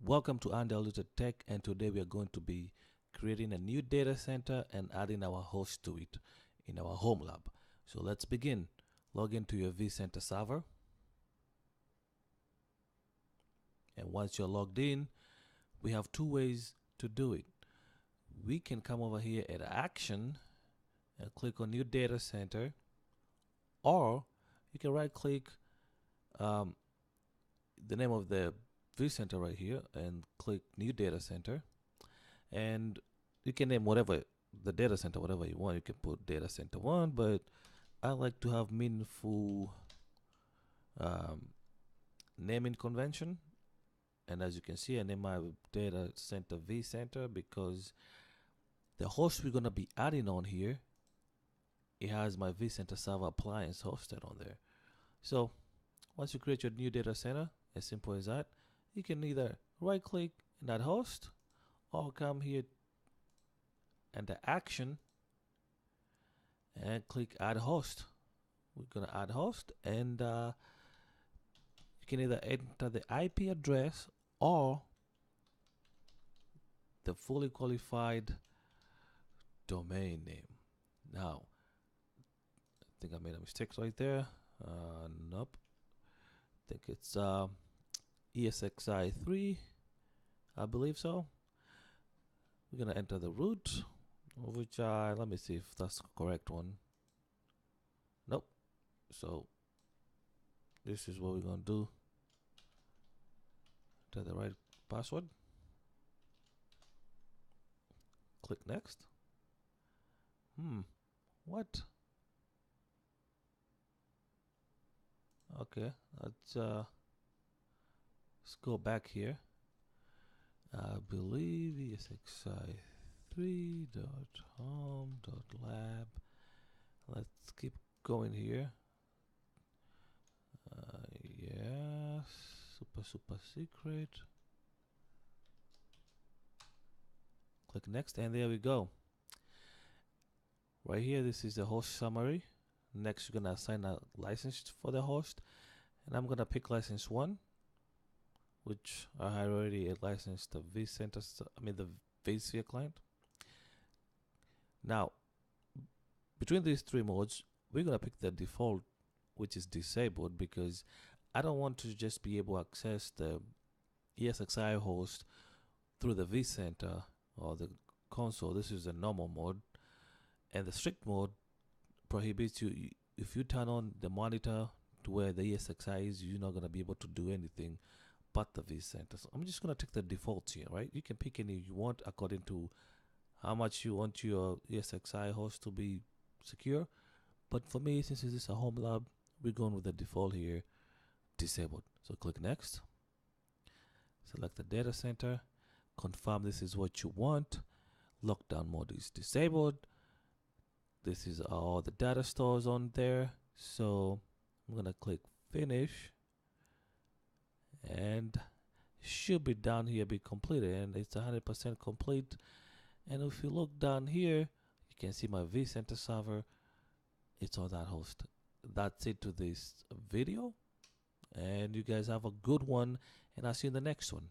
Welcome to Undiluted Tech, and today we are going to be creating a new data center and adding our host to it in our home lab. So let's begin. Log into your Vcenter server. And once you're logged in, we have two ways to do it. We can come over here at Action and click on New Data Center, or you can right click the name of the Vcenter right here and click New Data Center, and you can name whatever the data center whatever you want. You can put Data Center 1, but I like to have meaningful naming convention. And as you can see, I name my data center Vcenter because the host we're going to be adding on here, it has my Vcenter server appliance hosted on there. So once you create your new data center, as simple as that, you can either right click in that host or come here and the Action and click Add Host. We're going to add host, and you can either enter the IP address or the fully qualified domain name. Now, I think I made a mistake right there. Nope. I think it's ESXi3, I believe so. We're gonna enter the root, which let me see if that's the correct one. Nope. So this is what we're gonna do. Enter the right password. Click next. What? Okay, let's go back here. I believe esxi3.home.lab. Let's keep going here. Yes, super secret. Click next, and there we go. Right here, this is the host summary. Next, you're gonna assign a license for the host, and I'm gonna pick license 1, which I already licensed the Vcenter, the vSphere client. Now, between these three modes, we're gonna pick the default, which is disabled, because I don't want to just be able to access the ESXi host through the Vcenter or the console. This is the normal mode, and the strict mode prohibits you. If you turn on the monitor to where the ESXi is, you're not going to be able to do anything but the Vcenter. So I'm just going to take the defaults here, right? You can pick any you want according to how much you want your ESXi host to be secure. But for me, since this is a home lab, we're going with the default here, disabled. So click next. Select the data center. Confirm this is what you want. Lockdown mode is disabled. This is all the data stores on there. So I'm gonna click finish, and it should be down here, be completed, and it's 100% complete. And if you look down here, you can see my Vcenter server. It's on that host. That's it to this video, and you guys have a good one, and I'll see you in the next one.